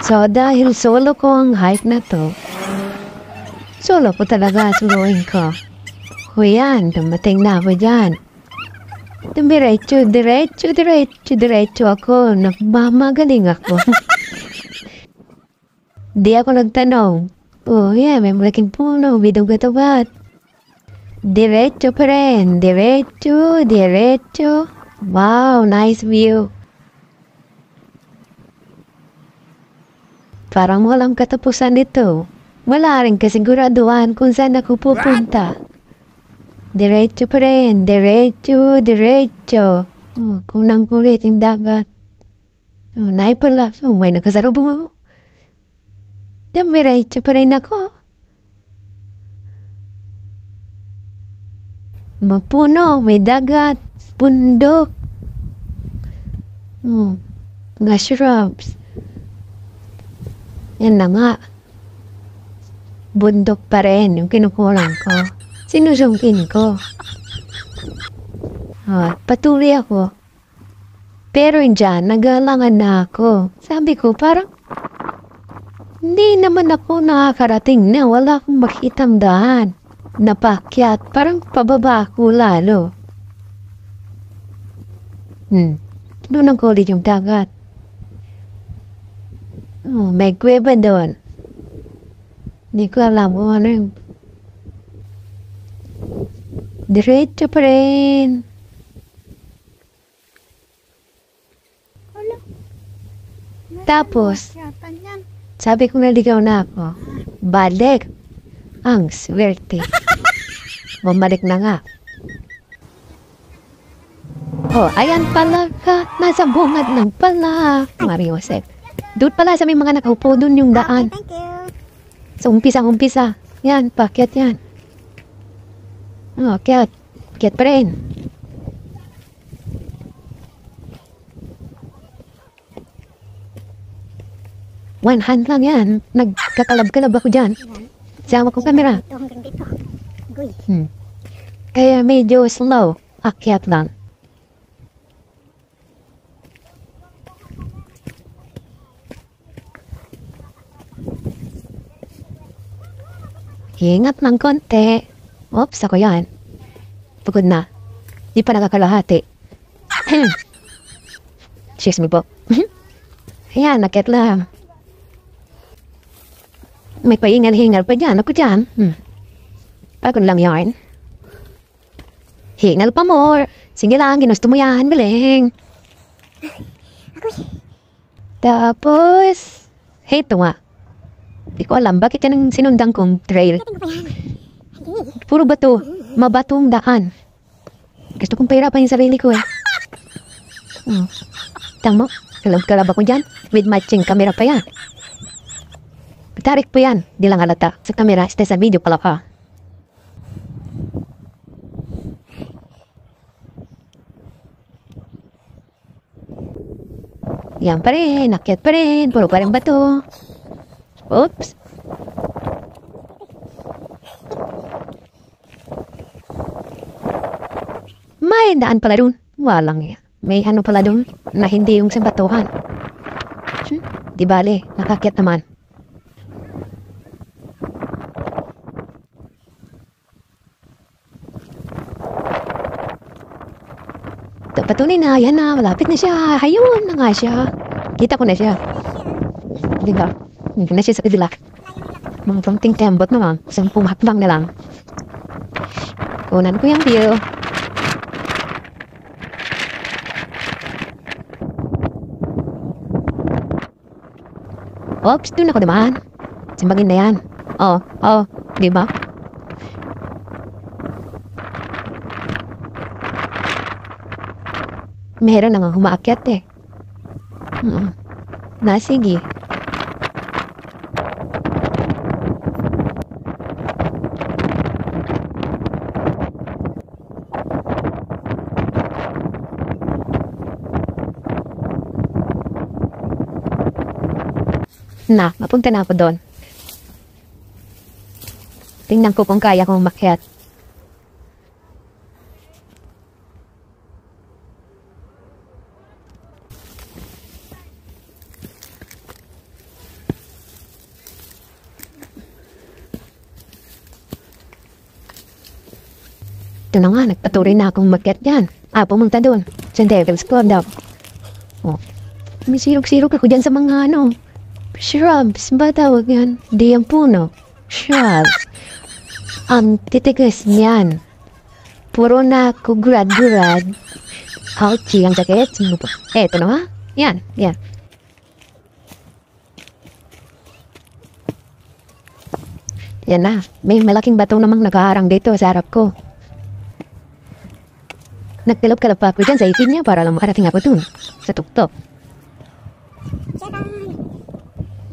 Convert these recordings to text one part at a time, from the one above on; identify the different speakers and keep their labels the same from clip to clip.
Speaker 1: So, dahil solo ko ang hike na to, solo ko talaga suluin ko. Huyan, dumating na ako dyan. Diretso ako. Nagmamagaling ako. Di ako nagtanong. Oh, yeah, may malaking puno. Bidong katapat. Diretso pa rin. Diretso. Wow, nice view. Parang walang katapusan dito. Wala rin kasiguraduhan kung saan ako pupunta. Diretso pa rin. Diretso. Oh, kunang kulit yung dagat. Oh, naipala. Oh, may nakasalubong ako. Diretso pa rin ako. Mapuno, may dagat, bundok. Oh, mga shrubs. Yan na nga. Bundok pa rin yung kinukulang ko. Sinusungkin ko. Patuloy ako. Pero dyan, nagalangan na ako. Sabi ko, parang hindi naman ako nakakarating na wala akong makitang daan. Napakyat, parang pababa ako lalo. Doon ang kulit yung dagat. Oh, may kuweba doon. Hindi ko alam kung ano yung diretso pa rin. Tapos, sabi ko naligaw na ako. Balik. Ang swerte. Bumalik na nga. Oh, ayan pala ka. Nasa bungad ng pala. Mario Jose. Doon pala sa may mga nakaupo doon yung daan.
Speaker 2: Thank you.
Speaker 1: So, umpisa. Yan, pakyat yan. Oh, kyat. Kyat pa rin. One hand lang yan. Nagkakalab-kalab ako dyan. Sama ko camera.
Speaker 2: Ito hanggang dito. Guy.
Speaker 1: Kaya medyo slow. Akyat lang. Ingat ng konti. Oops, ako yan. Pagod na. Di pa nakakalahati. Excuse me po. Ayan, akyat lang. May pahingal-hingal pa dyan. Ako dyan. Pagod lang yarn. Hingal pa more. Sige lang, ginusto mo yan. Galing. Tapos, heto nga. Di ko alam, bakit yan ang sinundan kong trail? Puro bato. Mabatong daan. Gusto kong pahirapan yung sarili ko eh. Tama mo, kalab-kalab ako dyan. With matching camera pa yan. Tarik po yan. Di lang halata. Sa camera, sa video pala ka. Yan pa rin. Nakyat pa rin. Puro pa rin bato. Oops. May daan pala dun. Walang yan. May ano pala dun na hindi yung sa batuhan. Di bale. Nakakyat naman. Patunay na, yan na, malapit na siya. Hayun na nga siya. Kita ko na siya. Diba? Hindi na siya sa kabila. Mga konting tembot naman. 10 hakbang na lang. Kunan ko yung view. Oops, dun ako naman. Simbagin na yan. Oh, diba? Meron na nga humaakyat eh. Sige. Mapunta na ako doon. Tingnan ko kung kaya kong umakyat. Ito na nga, nagpatuloy na akong makyat yan. Pumunta doon. Sa Devil's Club daw. May sirog-sirog ako dyan sa mga shrubs. Ba tawag yan? Di ang puno. Shrubs. Ang titigas niyan. Puro na ako gurad-gurad. Ouchie, ang sakit. Eto na nga. Yan. Yan na. May malaking bato namang nakaharang dito sa harap ko. Nagkalap-kalap pa ako dyan sa ikin niya para lang makarating ako dun. Sa tuktok.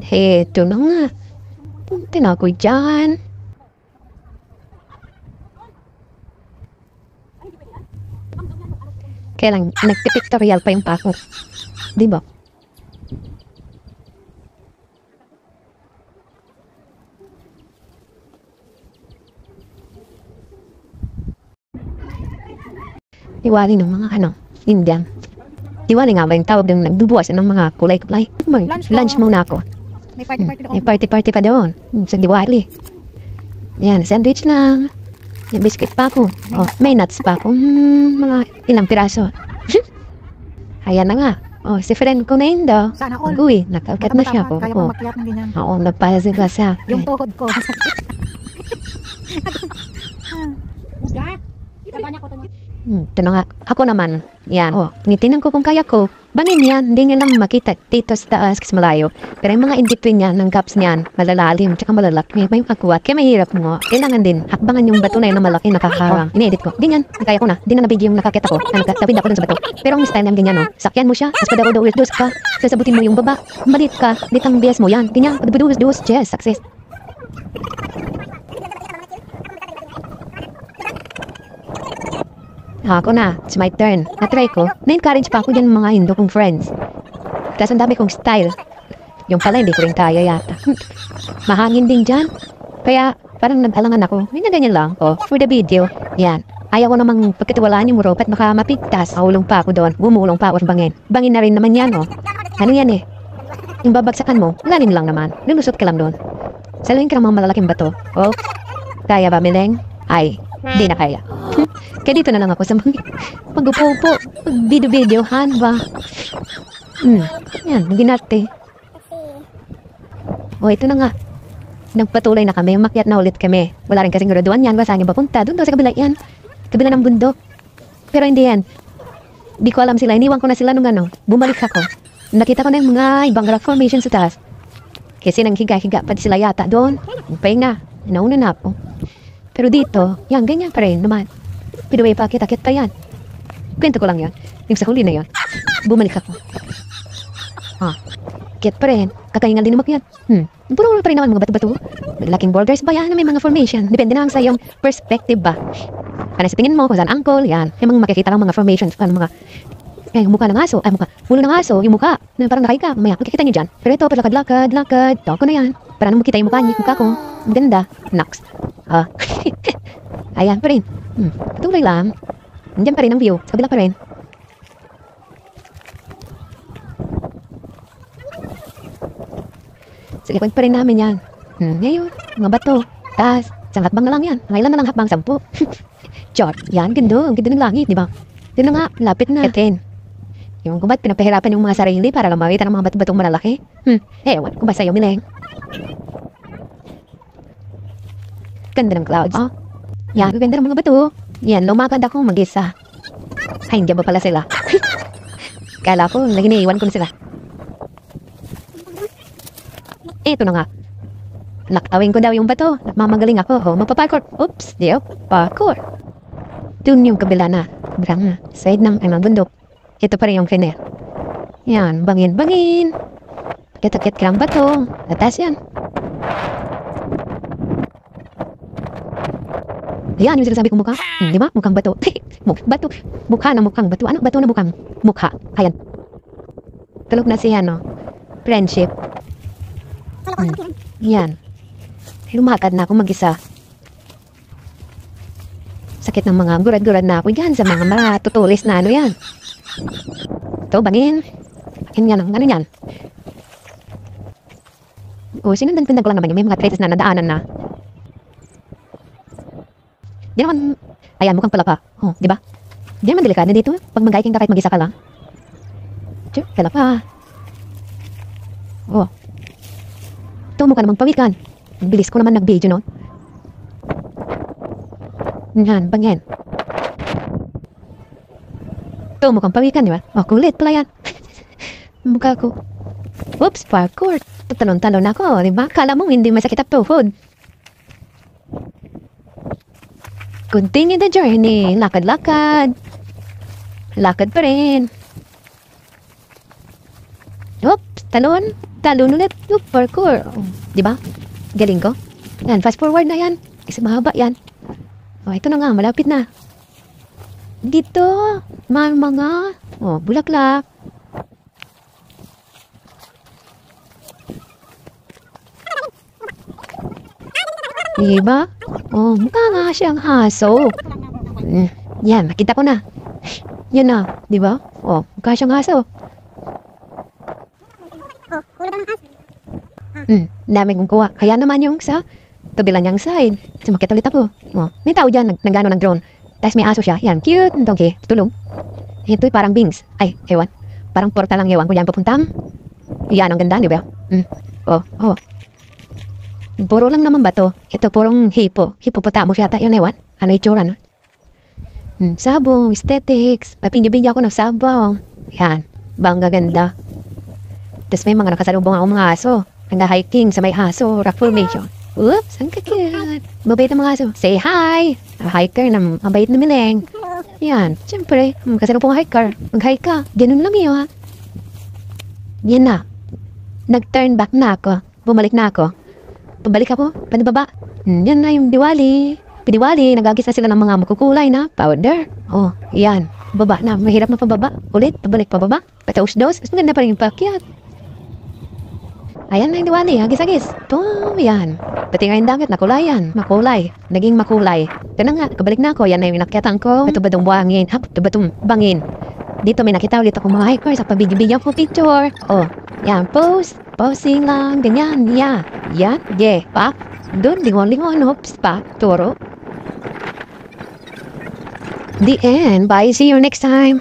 Speaker 1: Heto na nga. Punta na ako dyan. Kaya lang, nagpipictorial pa yung pako. Diba? Diwali ng mga Indian. Diwali nga ba yung tawag ng nagbubuwas ng mga kulay-kulay? Lunch muna ako.
Speaker 2: May party-party doon.
Speaker 1: May party-party pa doon. Sa Diwali. Yan, sandwich lang. May biscuit pa ako. May nuts pa ako. Mga ilang piraso. Ayan na nga. Si friend ko na yun daw.
Speaker 2: Sana all.
Speaker 1: Uy, nakaukat na siya po.
Speaker 2: Kaya mo makyat ng ganyan.
Speaker 1: Napasig ka sa
Speaker 2: Yung tuhod ko.
Speaker 1: Ito na nga. Ako naman. Yan. Ngitinan ko kung kaya ko. Bangin yan. Hindi niya lang makita dito sa taas kasi malayo. Pero yung mga in-between niyan, ng gaps niyan, malalalim, tsaka malalaki. May kakuwat. Kaya mahirap mo. Kailangan din. Hakbangan yung bato na yun na malaki nakaharang. Ini-edit ko. Ganyan. Kaya ko na. Di na nabigyan yung nakakita ko. Nagtapid ako dun sa bato. Pero ang style ng ganyan, sakyan mo siya. Tapos padaw-dos ka. Sasabutin mo yung baba. Malit ka. Ditang bias mo yan. Ganyan. Padaw-dos. Yes. Success. Ako na, it's my turn. Na-try ko, na-encourage pa ako dyan ng mga Indo kong friends. Kasi ang dami kong style. Yung pala, hindi ko rin kaya yata. Mahangin din dyan. Kaya, parang nag-alangan ako. May na ganyan lang. For the video. Yan. Ayaw ko namang pagkatiwalaan yung rope at baka mapigtas. Maulong pa ako doon. Bumulong pa ako sa bangin. Bangin na rin naman yan, Ano yan Yung babagsakan mo, lalim lang naman. Lulusot ka lang doon. Saluhin ka ng mga malalaking bato. Kaya ba, Mileng? Ay, di na kaya. Kaya dito na lang ako sa mag-upo-upo, mag-video-videohan ba? Yan, ginarte. Ito na nga. Nagpatuloy na kami, umakyat na ulit kami. Wala rin kasing graduan yan, saan yung papunta? Doon daw sa kabila yan. Kabila ng bundok. Pero hindi yan. Di ko alam sila, iniwan ko na sila nung bumalik ako. Nakita ko na yung mga ibang rock formation sa taas. Kasi nang higa-higa pa sila yata doon. Pahinga, nauna na ako. Pero dito, yan, ganyan pa rin naman. Pinuwi pa akit pa yan. Kwento ko lang yan. Yung sa huli na yan. Bumalik ako. Kit pa rin. Kakaingal din umakyat. Puro pa rin naman mga bato-bato. Laking boulders ba yan na may mga formation? Depende na lang sa iyong perspective ba. Kaya sa tingin mo kung saan angkol, yan. May mga makikita lang mga formations. Yung mukha ng aso. Ulo ng aso. Yung mukha. Na parang nakahiga. Mamaya, makikita nyo dyan. Pero ito, lakad. Toko na yan. Para na makita yung mukha niyo. Mukha ko. Ang ganda. Next. Ayan pa rin. Patuloy lang. Nandiyan pa rin ang view. Sa kabila pa rin. Sige, kwento pa rin namin yan. Ngayon, mga bato. Tapos, isang hakbang na lang yan. Ang ilan na lang hakbang, 10. Char, yan, ganda. Ang ganda ng langit, di ba? Doon na nga, lapit na. Yung kung ba't pinapahirapan yung mga sarili para lang makita ng mga bato-batong malalaki. Ewan, kung ba sa'yo, Mileng? Ganda ng clouds. Yan, ganda ng mga bato. Yan, lumakad ako mag-isa. Ay, hindi ba pala sila? Kala ko, naginiiwan ko na sila. Ito na nga. Nakawin ko daw yung bato. Mamagaling ako. Magpaparkour. Oops, parkour. Doon yung kabila na. Brang, side ng bundok. Ito pa rin yung finer. Yan, bangin. Kitakit ka ng bato. Atas yan. Ayan, yung sinasabi kong mukha. Di ba? Mukhang bato. Bato. Mukha na mukhang bato. Ano? Bato na mukhang mukha. Ayan. Tulog na siya, Friendship. Yan. Lumakad na ako mag-isa. Sakit ng mga gurad-gurad na ako dyan sa mga tutulis na yan. Ito, bangin. Yan, ano yan? Sinundan ko lang naman yung may mga traces na nadaanan na. Di naman, Ayan, mukhang pala pa. Oh, di ba? Diyan man delikado dito. Pag mag-hiking ka kahit mag-isa ka lang. Tiyok, pala pa. Oh. Tumo ka namang pawikan. Ang bilis ko naman nag-video, no? Yan, bangyan. Tumo kang pawikan, di ba? Oh, kulit pala yan. Mukha ko. Oops, parkour. Tatalon-talon ako, di ba? Kala mo hindi masakit ang tuhod. Continue the journey. Lakad-lakad. Lakad pa rin. Oops, talon. Talon ulit. Oops, parkour. Oh, di ba? Galing ko. Yan, fast forward na yan. Kasi mahaba yan. Oh, ito na nga, malapit na. Dito. Mga. Oh, bulaklak. Diba? Oh, mukha nga siyang haso. Yan, nakita ko na. Yan na, diba? Oh, mukha siyang haso. Dami kong kuha. Kaya naman yung sa tabilan niyang side. Sumakit ulit ako. Oh, may tao dyan, nag-ano ng drone. Tapos may aso siya. Yan, cute. Okay, tulong. Ito'y parang bings. Ay, ewan. Parang portal lang ewan ko yan papuntang. Yan, ang ganda, diba? Oh. Puro lang naman ba to? Ito, purong hipo. Hippopotamus yata yun, ewan. Ano itsura, no? Sabong, aesthetics. Papinyo-binyo ako ng sabong. Yan, bang gaganda. Tapos may mga nakasalubong ako mga aso. Nag-hiking sa may aso, rock formation. Oops, ang cute. Mabait ang mga aso. Say hi! Hiker na mabait na mileng. Yan, siyempre, kasalubong hiker. Mag-hike ka. Ganun lang yun, ha? Yan na. Nag-turn back na ako. Bumalik na ako. Pabalik ako, panibaba. Yan na yung Diwali. Piniwali, nagagisa sila ng mga makukulay na powder. Oh, yan. Baba na, mahirap na pababa. Ulit, pabalik pababa. Pataus-dos, mas maganda pa rin yung pakyat. Ayan na yung Diwali, hagis-hagis. Ito, yan. Pati nga yung dagat, nakulayan. Makulay. Naging makulay. Ito na nga, kabalik na ako. Yan na yung nakyatan ko. Ito ba itong buhangin? Ito ba itong bangin? Dito may nakita ulit ako mga hiker sa pabigyan ko picture. Oh, yan, pose. Posing lang, ganyan, yeah. Yan, yeah, pa. Doon, lingon-lingon, hoops, pa. Turo. The end. Bye, see you next time.